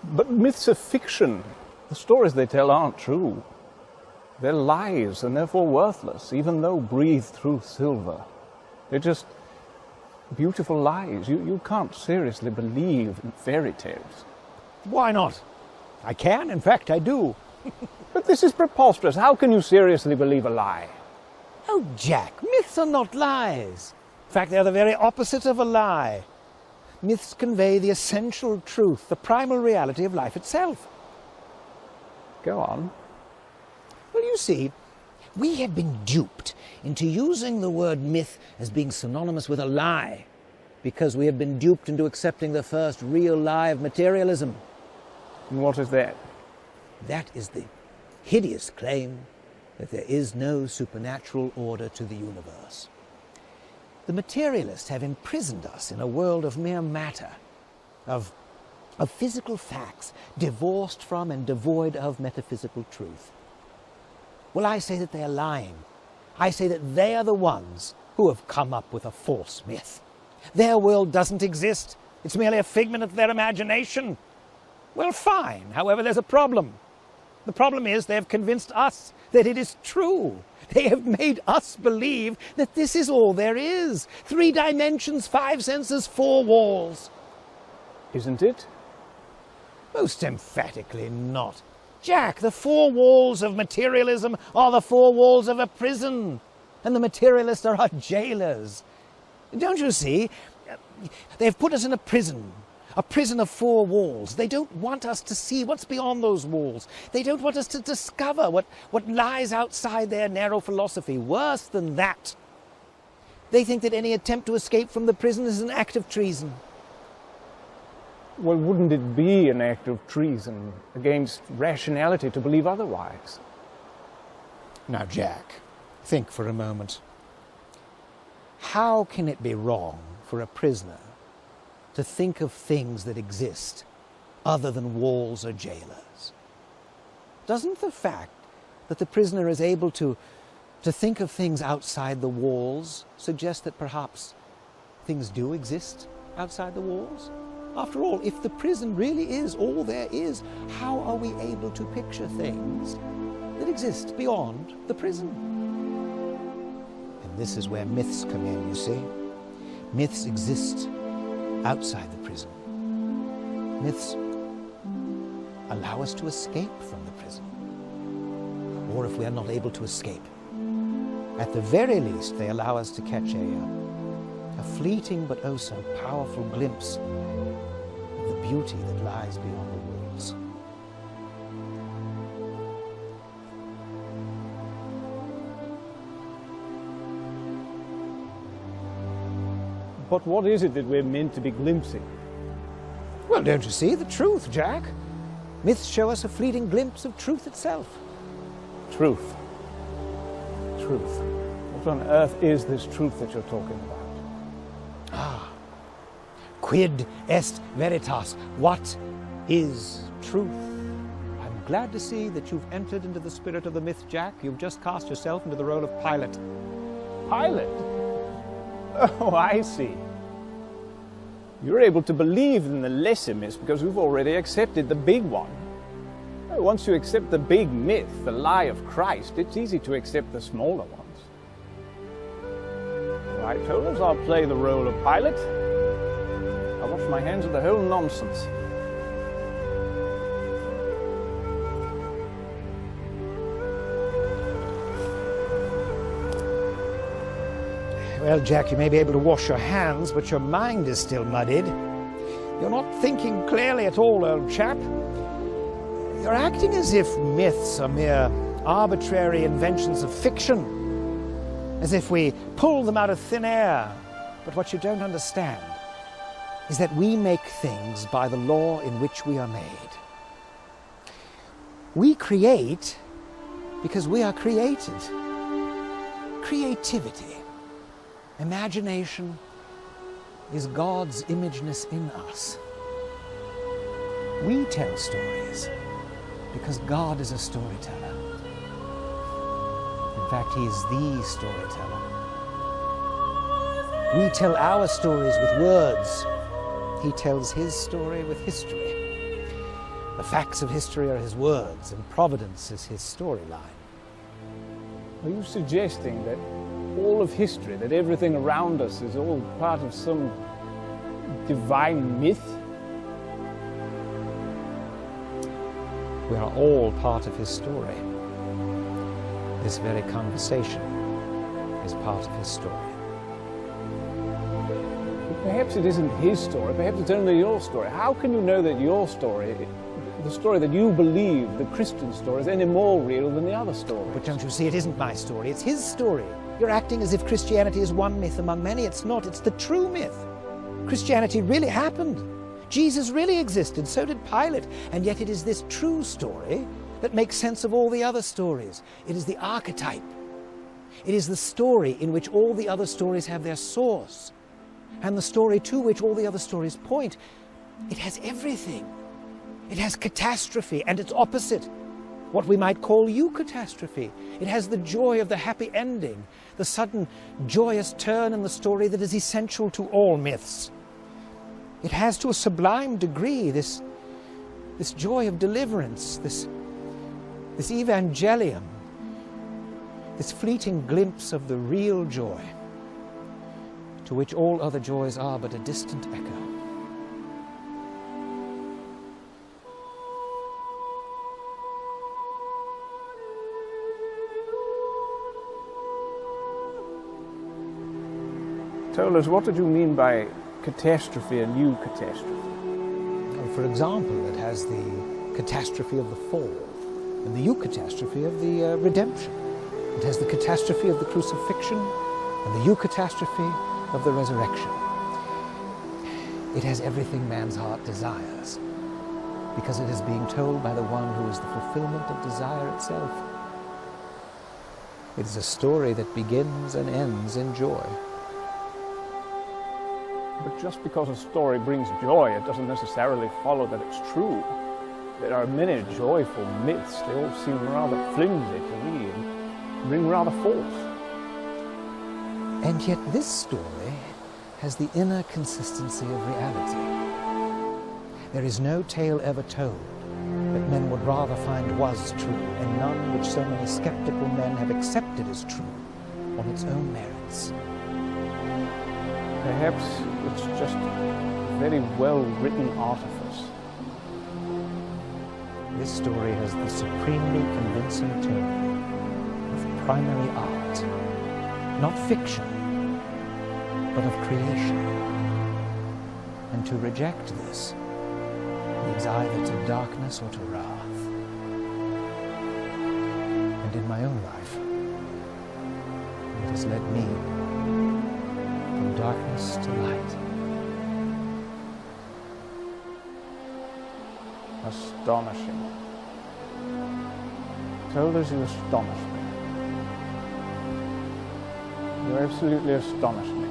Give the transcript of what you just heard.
But myths are fiction. The stories they tell aren't true. They're lies and therefore worthless, even though breathed through silver. They're just beautiful lies. You can't seriously believe in fairy tales. Why not? I can, in fact, I do. But this is preposterous. How can you seriously believe a lie? Oh, Jack, myths are not lies. In fact, they're the very opposite of a lie. Myths convey the essential truth, the primal reality of life itself. Go on. Well, you see, we have been duped into using the word myth as being synonymous with a lie, because we have been duped into accepting the first real lie of materialism. And what is that? That is the hideous claim that there is no supernatural order to the universe. The materialists have imprisoned us in a world of mere matter, of physical facts, divorced from and devoid of metaphysical truth. Well, I say that they are lying. I say that they are the ones who have come up with a false myth. Their world doesn't exist. It's merely a figment of their imagination. Well, fine. However, there's a problem. The problem is they have convinced us that it is true. They have made us believe that this is all there is. 3 dimensions, 5 senses, 4 walls. Isn't it? Most emphatically not. Jack, the 4 walls of materialism are the 4 walls of a prison, and the materialists are our jailers. Don't you see? They've put us in a prison of 4 walls. They don't want us to see what's beyond those walls. They don't want us to discover what lies outside their narrow philosophy. Worse than that, they think that any attempt to escape from the prison is an act of treason. Well, wouldn't it be an act of treason against rationality to believe otherwise? Now, Jack, think for a moment. How can it be wrong for a prisoner to think of things that exist other than walls or jailers? Doesn't the fact that the prisoner is able to think of things outside the walls suggest that perhaps things do exist outside the walls? After all, if the prison really is all there is, how are we able to picture things that exist beyond the prison? And this is where myths come in, you see. Myths exist outside the prison. Myths allow us to escape from the prison. Or if we are not able to escape, at the very least they allow us to catch a fleeting but oh so powerful glimpse of the beauty that lies beyond the walls. But what is it that we're meant to be glimpsing? Well, don't you see? The truth, Jack. Myths show us a fleeting glimpse of truth itself. Truth. Truth. What on earth is this truth that you're talking about? Quid est veritas? What is truth? I'm glad to see that you've entered into the spirit of the myth, Jack. You've just cast yourself into the role of Pilate. Pilate? Oh, I see. You're able to believe in the lesser myths because you've already accepted the big one. Once you accept the big myth, the lie of Christ, it's easy to accept the smaller ones. Right, Holmes, I'll play the role of Pilate. I'll wash my hands of the whole nonsense. Well, Jack, you may be able to wash your hands, but your mind is still muddied. You're not thinking clearly at all, old chap. You're acting as if myths are mere arbitrary inventions of fiction, as if we pull them out of thin air. But what you don't understand is that we make things by the law in which we are made. We create because we are created. Creativity, imagination, is God's imageness in us. We tell stories because God is a storyteller. In fact, He is the storyteller. We tell our stories with words. He tells His story with history. The facts of history are his words, and providence is his storyline. Are you suggesting that all of history, that everything around us is all part of some divine myth? We are all part of his story. This very conversation is part of his story. But perhaps it isn't his story, perhaps it's only your story. How can you know that your story, the story that you believe, the Christian story, is any more real than the other story? But don't you see, it isn't my story, it's his story. You're acting as if Christianity is one myth among many. It's not, it's the true myth. Christianity really happened. Jesus really existed, so did Pilate. And yet it is this true story that makes sense of all the other stories. It is the archetype. It is the story in which all the other stories have their source, and the story to which all the other stories point. It has everything. It has catastrophe and its opposite, what we might call eucatastrophe. It has the joy of the happy ending, the sudden joyous turn in the story that is essential to all myths. It has to a sublime degree this joy of deliverance, this evangelium, this fleeting glimpse of the real joy, to which all other joys are but a distant echo. Tolkien, what did you mean by catastrophe and eucatastrophe? Well, for example, it has the catastrophe of the fall and the eucatastrophe of the redemption. It has the catastrophe of the crucifixion and the eucatastrophe of the resurrection. It has everything man's heart desires, because it is being told by the one who is the fulfillment of desire itself. It is a story that begins and ends in joy. But just because a story brings joy, it doesn't necessarily follow that it's true. There are many joyful myths. They all seem rather flimsy to me and ring rather false. And yet this story has the inner consistency of reality. There is no tale ever told that men would rather find was true, and none which so many skeptical men have accepted as true on its own merits. Perhaps it's just a very well-written artifice. This story has the supremely convincing tone of primary art, not fiction, but of creation. And to reject this leads either to darkness or to wrath. And in my own life, it has led me from darkness to light. Astonishing. Tolkien, you astonish me. You absolutely astonish me.